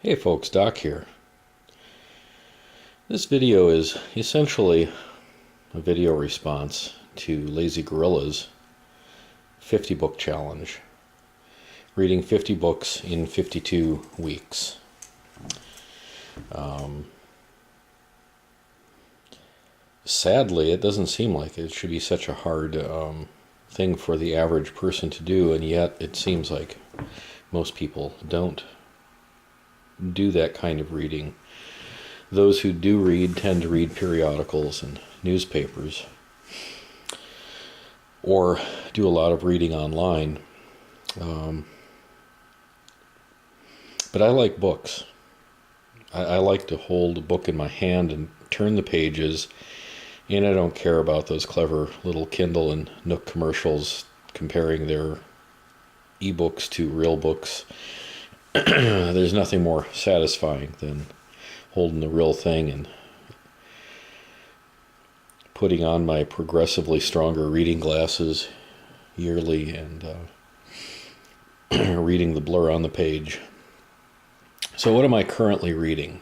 Hey folks, Doc here. This video is essentially a video response to Lazygorillas' 50 book challenge. Reading 50 books in 52 weeks. Sadly, it doesn't seem like it should be such a hard thing for the average person to do, and yet it seems like most people don't do that kind of reading. Those who do read tend to read periodicals and newspapers, or do a lot of reading online. But I like books. I like to hold a book in my hand and turn the pages, and I don't care about those clever little Kindle and Nook commercials comparing their ebooks to real books. There's nothing more satisfying than holding the real thing and putting on my progressively stronger reading glasses yearly and reading the blur on the page. So what am I currently reading?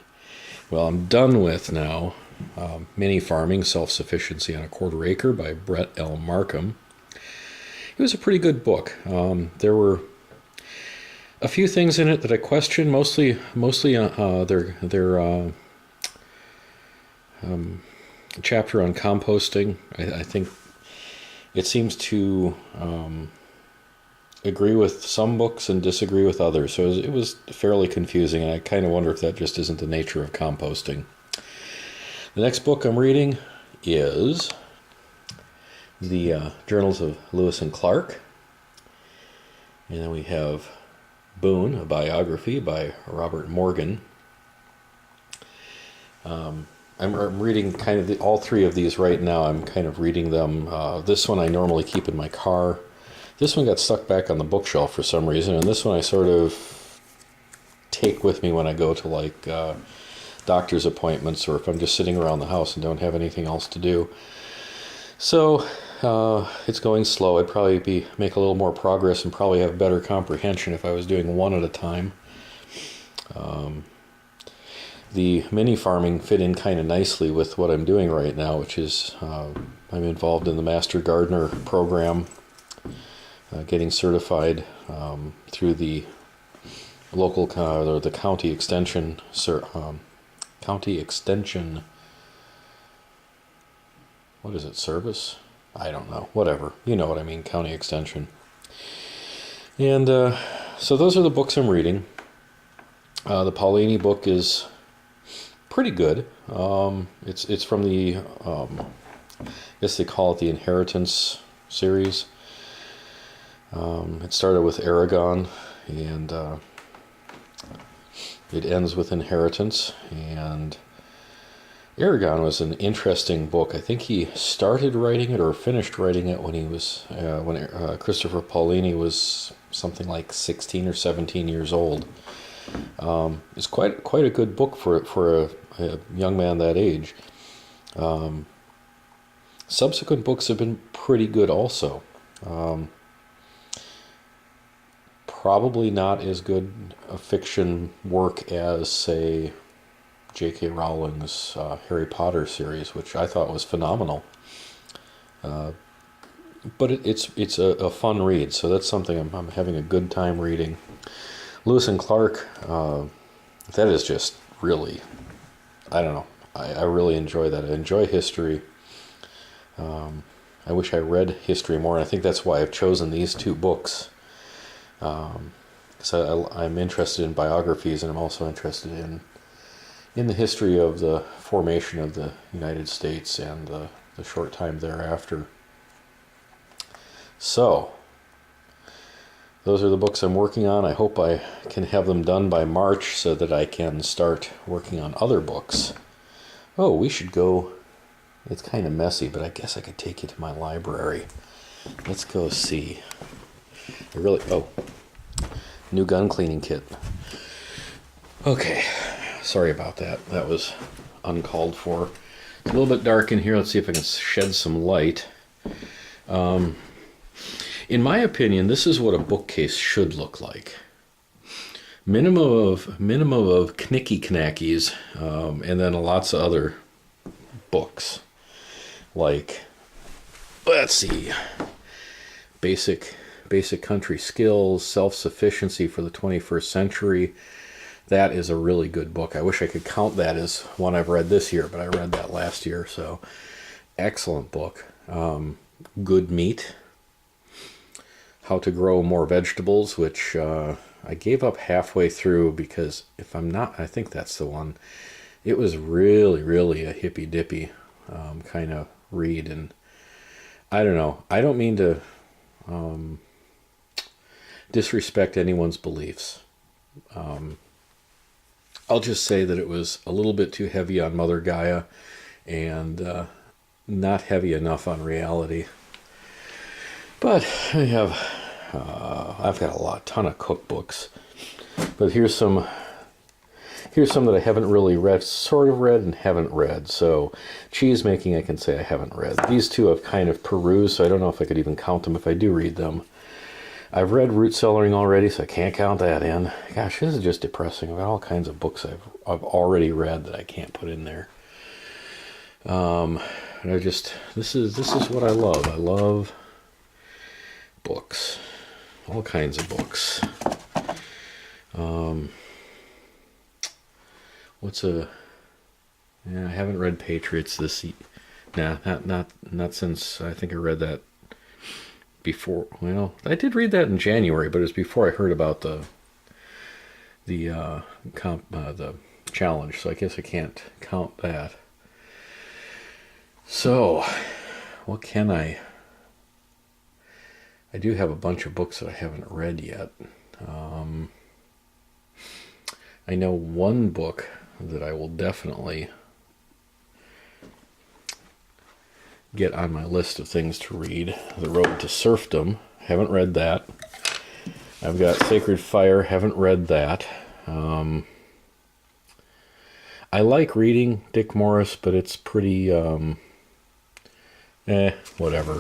Well, I'm done with now Mini Farming, Self-Sufficiency on a Quarter Acre by Brett L. Markham. It was a pretty good book. There were a few things in it that I questioned, mostly their chapter on composting. I think it seems to agree with some books and disagree with others. So it was fairly confusing, and I kind of wonder if that just isn't the nature of composting. The next book I'm reading is the Journals of Lewis and Clark. And then we have Boone, a biography by Robert Morgan. I'm reading kind of all three of these right now. I'm kind of reading them. This one I normally keep in my car. This one got stuck back on the bookshelf for some reason, and this one I sort of take with me when I go to doctor's appointments, or if I'm just sitting around the house and don't have anything else to do. So it's going slow. I'd probably make a little more progress and probably have better comprehension if I was doing one at a time. The mini farming fit in kind of nicely with what I'm doing right now, which is I'm involved in the Master Gardener program, getting certified through the local or the county extension what is it, service? I don't know, whatever, you know what I mean, county extension. And so those are the books I'm reading. The Paulini book is pretty good. It's from the I guess they call it the Inheritance series. It started with Aragon, and it ends with Inheritance. And Aragon was an interesting book. I think he started writing it or finished writing it when he was when Christopher Paulini was something like 16 or 17 years old. It's quite a good book for a young man that age. Subsequent books have been pretty good also. Probably not as good a fiction work as, say, J.K. Rowling's Harry Potter series, which I thought was phenomenal. But it's a fun read, so that's something I'm having a good time reading. Lewis and Clark, that is just really, I don't know, I really enjoy that. I enjoy history. I wish I read history more, and I think that's why I've chosen these two books. So I'm interested in biographies, and I'm also interested in the history of the formation of the United States and the short time thereafter. So, those are the books I'm working on. I hope I can have them done by March so that I can start working on other books. Oh, we should go. It's kind of messy, but I guess I could take you to my library. Let's go see. New gun cleaning kit. Okay, sorry about that. That was uncalled for. It's a little bit dark in here. Let's see if I can shed some light. In my opinion, this is what a bookcase should look like. minimum of knicky knackies, and then lots of other books like, let's see, basic country skills, self-sufficiency for the 21st century. That is a really good book. I wish I could count that as one I've read this year, but I read that last year. So excellent book. Good Meat, how to grow more vegetables, which I gave up halfway through because if I'm not, I think that's the one. It was really, really a hippy dippy kind of read, and I don't know. I don't mean to disrespect anyone's beliefs. I'll just say that it was a little bit too heavy on Mother Gaia and not heavy enough on reality. But I've got a ton of cookbooks. But here's some that I haven't really read, sort of read and haven't read. So cheese making, I can say I haven't read. These two I've kind of perused, so I don't know if I could even count them if I do read them. I've read root cellaring already, so I can't count that in. Gosh, this is just depressing. I've got all kinds of books I've already read that I can't put in there. This is what I love. I love books, all kinds of books. I haven't read Patriots this. Not since I think I read that before. Well, I did read that in January, but it was before I heard about the challenge. So I guess I can't count that. So, what can I do have a bunch of books that I haven't read yet. I know one book that I will definitely get on my list of things to read. The Road to Serfdom. Haven't read that. I've got Sacred Fire. Haven't read that. I like reading Dick Morris, but it's pretty, whatever.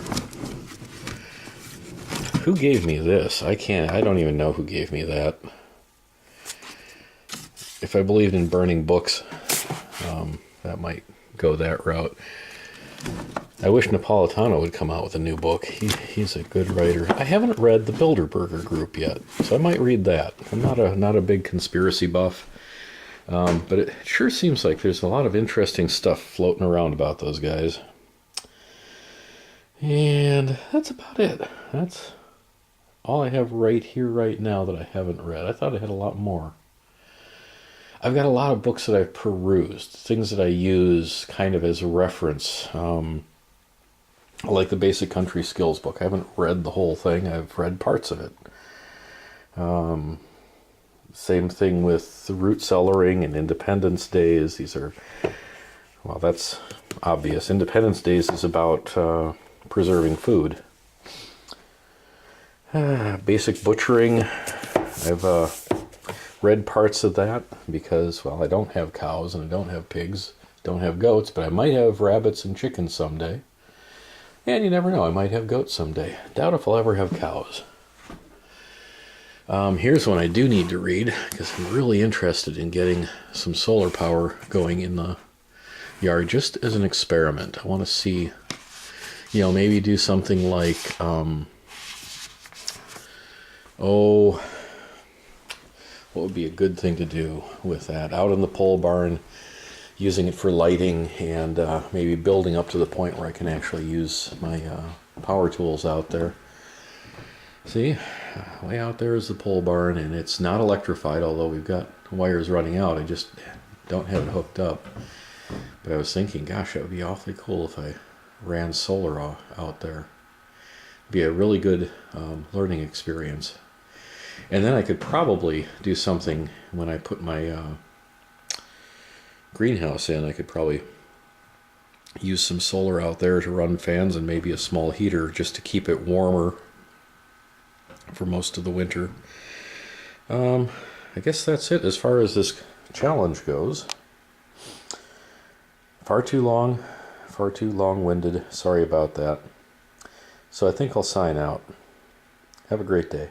Who gave me this? I don't even know who gave me that. If I believed in burning books, that might go that route. I wish Napolitano would come out with a new book. He's a good writer. I haven't read the Bilderberger Group yet, so I might read that. I'm not a big conspiracy buff, but it sure seems like there's a lot of interesting stuff floating around about those guys. And that's about it. That's all I have right here, right now, that I haven't read. I thought I had a lot more. I've got a lot of books that I've perused, things that I use kind of as a reference. Like the Basic Country Skills book. I haven't read the whole thing. I've read parts of it. Same thing with the root cellaring and Independence Days. These are, well, that's obvious. Independence Days is about preserving food. Basic Butchering. I've read parts of that because, well, I don't have cows and I don't have pigs, don't have goats, but I might have rabbits and chickens someday. And you never know, I might have goats someday. Doubt if I'll ever have cows. Here's one I do need to read because I'm really interested in getting some solar power going in the yard just as an experiment. I want to see, maybe do something like, what would be a good thing to do with that? Out in the pole barn, using it for lighting, and maybe building up to the point where I can actually use my power tools out there. See, way out there is the pole barn, and it's not electrified, although we've got wires running out. I just don't have it hooked up. But I was thinking, gosh, that would be awfully cool if I ran solar out there. It'd be a really good learning experience. And then I could probably do something when I put my greenhouse in. I could probably use some solar out there to run fans and maybe a small heater just to keep it warmer for most of the winter. I guess that's it as far as this challenge goes. Far too long-winded. Sorry about that. So I think I'll sign out. Have a great day.